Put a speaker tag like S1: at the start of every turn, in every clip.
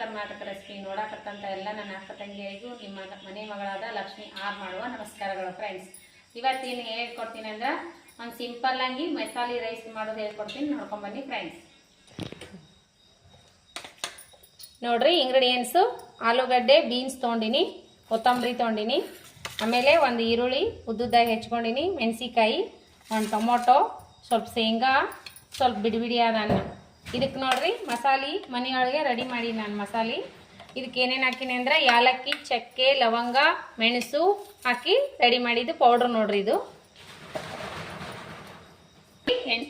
S1: Karnataka recipe ನೋಡಕತ್ತಂತ ಎಲ್ಲ ನನ್ನ ಅಕ್ಕ ತಂಗಿಯರಿಗೂ ನಿಮ್ಮ ಮನೆ ಮಗಳಾದ ಲಕ್ಷ್ಮಿ ಆರ್ ಮಾಡುವ ನಮಸ್ಕಾರಗಳು ಫ್ರೆಂಡ್ಸ್. ಇವತ್ತೇನು ಹೇಳ್ಕೊಡ್ತೀನಿ ಅಂದ್ರೆ ಒಂದು ಸಿಂಪಲ್ ಆಗಿ ಮಸಾಲೆ ರೈಸ್ ಮಾಡೋದು ಹೇಳ್ಕೊಡ್ತೀನಿ, ನೋಡ್ಕೊಂಡ್ ಬನ್ನಿ ಫ್ರೆಂಡ್ಸ್. ನೋಡ್ರಿ ಇಂಗ್ರೀಡಿಯೆಂಟ್ಸು: ಆಲೂಗಡ್ಡೆ, ಬೀನ್ಸ್ ತೊಗೊಂಡಿನಿ, ಕೊತ್ತಂಬರಿ ತೊಗೊಂಡಿನಿ, ಆಮೇಲೆ ಒಂದು ಈರುಳ್ಳಿ ಉದ್ದುದ್ದಾಗಿ ಹೆಚ್ಕೊಂಡಿನಿ, ಮೆಣಸಿಕಾಯಿ, ಒಂದು ಟೊಮೊಟೊ, ಸ್ವಲ್ಪ ಶೇಂಗಾ, ಸ್ವಲ್ಪ ಬಿಡಿಬಿಡಿಯಾದ ಅನ್ನ. ಇದಕ್ಕೆ ನೋಡ್ರಿ ಮಸಾಲೆ ಮನೆಯೊಳಗೆ ರೆಡಿ ಮಾಡಿ ನಾನು ಮಸಾಲೆ. ಇದಕ್ಕೆ ಏನೇನು ಹಾಕಿನಿ ಅಂದ್ರೆ ಯಾಲಕ್ಕಿ, ಚಕ್ಕೆ, ಲವಂಗ, ಮೆಣಸು ಹಾಕಿ ರೆಡಿ ಮಾಡಿದ್ದು ಪೌಡ್ರ್ ನೋಡ್ರಿ. ಇದು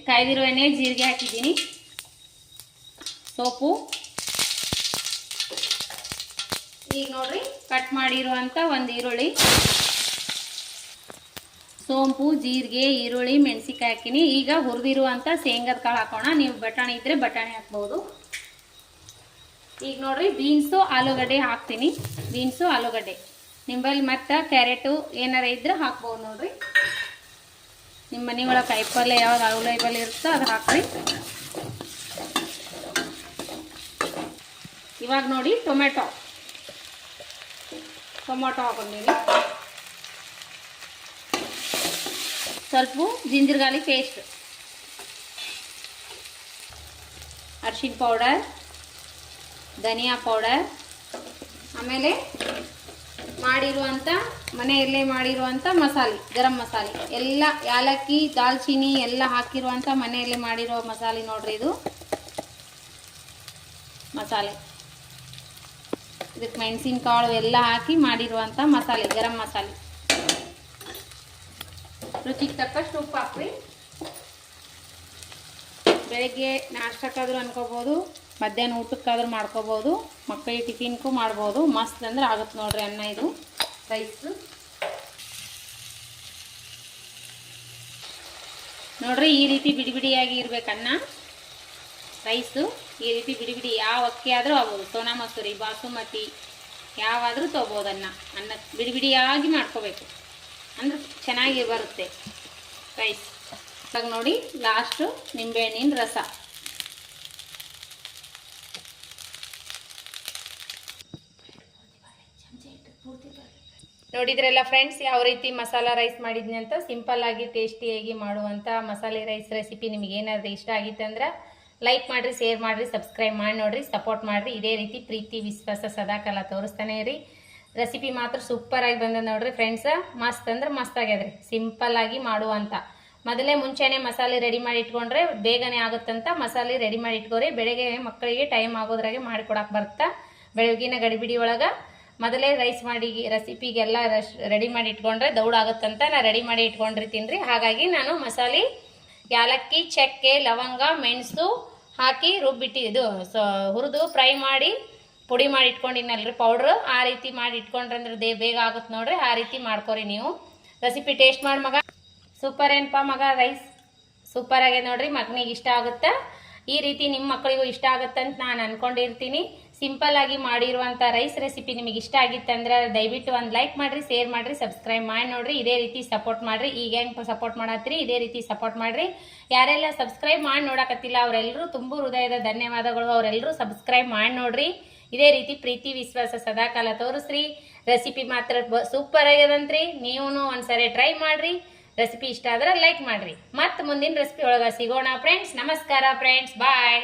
S1: ಕಾಯ್ದಿರೋ ಎಣ್ಣೆ, ಜೀರಿಗೆ ಹಾಕಿದ್ದೀನಿ, ಸೋಪು. ಈಗ ನೋಡ್ರಿ ಕಟ್ ಮಾಡಿರುವಂಥ ಒಂದು ಈರುಳ್ಳಿ, ಸೋಂಪು, ಜೀರಿಗೆ, ಈರುಳ್ಳಿ, ಮೆಣಸಿಕಾಯಿ ಹಾಕಿನಿ. ಈಗ ಹುರಿದಿರುವಂಥ ಶೇಂಗದ ಕಾಳು ಹಾಕೋಣ. ನೀವು ಬಟಾಣಿ ಇದ್ರೆ ಬಟಾಣಿ ಹಾಕ್ಬೋದು. ಈಗ ನೋಡ್ರಿ ಬೀನ್ಸು, ಆಲೂಗಡ್ಡೆ ಹಾಕ್ತೀನಿ. ಬೀನ್ಸು, ಆಲೂಗಡ್ಡೆ ನಿಂಬಲ್ಲಿ ಮತ್ತು ಕ್ಯಾರೆಟು ಏನಾರ ಇದ್ರೆ ಹಾಕ್ಬೋದು ನೋಡ್ರಿ. ನಿಮ್ಮ ಮನೆ ಒಳಗೆ ಕಾಯಿಪಲ್ಲೆ ಯಾವ್ದು ಅವೈಲೇಬಲ್ ಇರುತ್ತೋ ಅದು ಹಾಕ್ರಿ. ಇವಾಗ ನೋಡಿ ಟೊಮೆಟೊ ಹಾಕೊಂಡಿನಿ, ಸ್ವಲ್ಪ ಜಿಂಜರ್ ಗಾರ್ಲಿಕ್ ಪೇಸ್ಟ್, ಅರಿಶಿನ ಪೌಡರ್, ಧನಿಯಾ ಪೌಡರ್, ಆಮೇಲೆ ಮಾಡಿರುವಂಥ ಮನೆಯಲ್ಲೇ ಮಾಡಿರುವಂಥ ಮಸಾಲೆ, ಗರಂ ಮಸಾಲೆ ಎಲ್ಲ, ಯಾಲಕ್ಕಿ, ದಾಲ್ಚಿನ್ನಿ ಎಲ್ಲ ಹಾಕಿರುವಂಥ ಮನೆಯಲ್ಲೇ ಮಾಡಿರೋ ಮಸಾಲೆ ನೋಡ್ರಿ. ಇದು ಮಸಾಲೆ, ಇದಕ್ಕೆ ಮೆಣಸಿನಕಾಳು ಎಲ್ಲ ಹಾಕಿ ಮಾಡಿರುವಂಥ ಮಸಾಲೆ, ಗರಂ ಮಸಾಲೆ. ರುಚಿಗೆ ತಕ್ಕಷ್ಟು ಉಪ್ಪು ಹಾಕ್ರಿ. ಬೆಳಗ್ಗೆ ನಾಷ್ಟಕ್ಕಾದ್ರೂ ಅನ್ಕೋಬೋದು, ಮಧ್ಯಾಹ್ನ ಊಟಕ್ಕಾದ್ರೂ ಮಾಡ್ಕೋಬೋದು, ಮಕ್ಕಳಿಗೆ ಟಿಫಿನ್ಗೂ ಮಾಡ್ಬೋದು. ಮಸ್ತ್ ಅಂದ್ರೆ ಆಗುತ್ತೆ ನೋಡ್ರಿ ಅನ್ನ. ಇದು ರೈಸ್ ನೋಡ್ರಿ, ಈ ರೀತಿ ಬಿಡಿ ಬಿಡಿಯಾಗಿ ಇರ್ಬೇಕು ಅನ್ನ. ರೈಸು ಈ ರೀತಿ ಬಿಡಿ ಬಿಡಿ, ಯಾವ ಅಕ್ಕಿ ಆದರೂ ಆಗ್ಬೋದು, ಸೋನಾ ಮಸೂರಿ, ಬಾಸುಮತಿ ಯಾವಾದರೂ ತೊಗೋಬೋದು. ಅನ್ನ ಬಿಡಿ ಬಿಡಿಯಾಗಿ ಮಾಡ್ಕೋಬೇಕು ಅಂದ್ರೆ ಚೆನ್ನಾಗಿ ಬರುತ್ತೆ ರೈಸ್. ಇವಾಗ ನೋಡಿ ಲಾಸ್ಟು ನಿಂಬೆಹಣ್ಣಿನ ರಸ. ನೋಡಿದ್ರಲ್ಲ ಫ್ರೆಂಡ್ಸ್, ಯಾವ ರೀತಿ ಮಸಾಲಾ ರೈಸ್ ಮಾಡಿದ್ನಿ ಅಂತ. ಸಿಂಪಲ್ ಆಗಿ ಟೇಸ್ಟಿಯಾಗಿ ಮಾಡುವಂಥ ಮಸಾಲೆ ರೈಸ್ ರೆಸಿಪಿ ನಿಮಗೆ ಏನಾದರೂ ಇಷ್ಟ ಆಗಿತ್ತಂದ್ರೆ ಲೈಕ್ ಮಾಡಿರಿ, ಶೇರ್ ಮಾಡಿರಿ, ಸಬ್ಸ್ಕ್ರೈಬ್ ಮಾಡಿ ನೋಡಿರಿ, ಸಪೋರ್ಟ್ ಮಾಡಿರಿ. ಇದೇ ರೀತಿ ಪ್ರೀತಿ ವಿಶ್ವಾಸ ಸದಾಕಾಲ ತೋರಿಸ್ತಾನೆ ಇರಿ. ರೆಸಿಪಿ ಮಾತ್ರ ಸೂಪರ್ ಆಗಿ ಬಂದ ನೋಡ್ರಿ ಫ್ರೆಂಡ್ಸ. ಮಸ್ತ್ ಅಂದ್ರೆ ಮಸ್ತ್ ಆಗ್ಯದ್ರಿ. ಸಿಂಪಲ್ ಆಗಿ ಮಾಡುವಂಥ, ಮೊದಲೇ ಮುಂಚೆನೆ ಮಸಾಲೆ ರೆಡಿ ಮಾಡಿ ಇಟ್ಕೊಂಡ್ರೆ ಬೇಗನೆ ಆಗುತ್ತಂತ ಮಸಾಲೆ ರೆಡಿ ಮಾಡಿ ಇಟ್ಕೋರಿ. ಬೆಳಗ್ಗೆ ಮಕ್ಕಳಿಗೆ ಟೈಮ್ ಆಗೋದ್ರಾಗೆ ಮಾಡಿಕೊಡಕ್ಕೆ ಬರ್ತಾ. ಬೆಳಗಿನ ಗಡಿಬಿಡಿ ಒಳಗೆ ಮೊದಲೇ ರೈಸ್ ಮಾಡಿ ರೆಸಿಪಿಗೆಲ್ಲ ರೆಡಿ ಮಾಡಿ ಇಟ್ಕೊಂಡ್ರೆ ದೌಡಾಗುತ್ತಂತ ನಾ ರೆಡಿ ಮಾಡಿ ಇಟ್ಕೊಂಡಿರ್ತೀನಿ. ಹಾಗಾಗಿ ನಾನು ಮಸಾಲೆ ಯಾಲಕ್ಕಿ, ಚಕ್ಕೆ, ಲವಂಗ, ಮೆಣಸು ಹಾಕಿ ರುಬ್ಬಿಟ್ಟು ಇದು ಹುರಿದು ಫ್ರೈ ಮಾಡಿ ಪುಡಿ ಮಾಡಿ ಇಟ್ಕೊಂಡಿನಲ್ರಿ ಪೌಡ್ರು. ಆ ರೀತಿ ಮಾಡಿ ಇಟ್ಕೊಂಡ್ರೆ ಅಂದ್ರೆ ಬೇಗ ಆಗುತ್ತೆ ನೋಡ್ರಿ. ಆ ರೀತಿ ಮಾಡ್ಕೊರಿ ನೀವು. ರೆಸಿಪಿ ಟೇಸ್ಟ್ ಮಾಡಿ ಮಗ. ಸೂಪರ್ ಏನಪ್ಪ ಮಗ, ರೈಸ್ ಸೂಪರ್ ಆಗಿದೆ ನೋಡ್ರಿ. ಮಗನಿಗೆ ಇಷ್ಟ ಆಗುತ್ತಾ, ಈ ರೀತಿ ನಿಮ್ಮ ಮಕ್ಕಳಿಗೂ ಇಷ್ಟ ಆಗುತ್ತಂತ ನಾನು ಅನ್ಕೊಂಡಿರ್ತೀನಿ. ಸಿಂಪಲ್ ಆಗಿ ಮಾಡಿರುವಂಥ ರೈಸ್ ರೆಸಿಪಿ ನಿಮಗೆ ಇಷ್ಟ ಆಗಿತ್ತಂದ್ರೆ ದಯವಿಟ್ಟು ಒಂದು ಲೈಕ್ ಮಾಡಿರಿ, ಶೇರ್ ಮಾಡಿರಿ, ಸಬ್ಸ್ಕ್ರೈಬ್ ಮಾಡಿ ನೋಡ್ರಿ. ಇದೇ ರೀತಿ ಸಪೋರ್ಟ್ ಮಾಡಿರಿ. ಈಗ ಹೆಂಗೆ ಸಪೋರ್ಟ್ ಮಾಡತ್ತೀರಿ ಇದೇ ರೀತಿ ಸಪೋರ್ಟ್ ಮಾಡಿರಿ. ಯಾರೆಲ್ಲ ಸಬ್ಸ್ಕ್ರೈಬ್ ಮಾಡಿ ನೋಡಕತ್ತಿಲ್ಲ ಅವರೆಲ್ಲರೂ ತುಂಬ ಹೃದಯದ ಧನ್ಯವಾದಗಳು. ಅವರೆಲ್ಲರೂ ಸಬ್ಸ್ಕ್ರೈಬ್ ಮಾಡಿ ನೋಡ್ರಿ. ಇದೇ ರೀತಿ ಪ್ರೀತಿ ವಿಶ್ವಾಸ ಸದಾಕಾಲ ತೋರಿಸ್ರಿ. ರೆಸಿಪಿ ಮಾತ್ರ ಸೂಪರ್ ಆಗ್ಯದಂತ್ರಿ. ನೀವು ಒಂದ್ಸರಿ ಟ್ರೈ ಮಾಡ್ರಿ. ರೆಸಿಪಿ ಇಷ್ಟ ಆದ್ರೆ ಲೈಕ್ ಮಾಡ್ರಿ. ಮತ್ತೆ ಮುಂದಿನ ರೆಸಿಪಿ ಒಳಗೆ ಸಿಗೋಣ ಫ್ರೆಂಡ್ಸ್. ನಮಸ್ಕಾರ ಫ್ರೆಂಡ್ಸ್, ಬಾಯ್.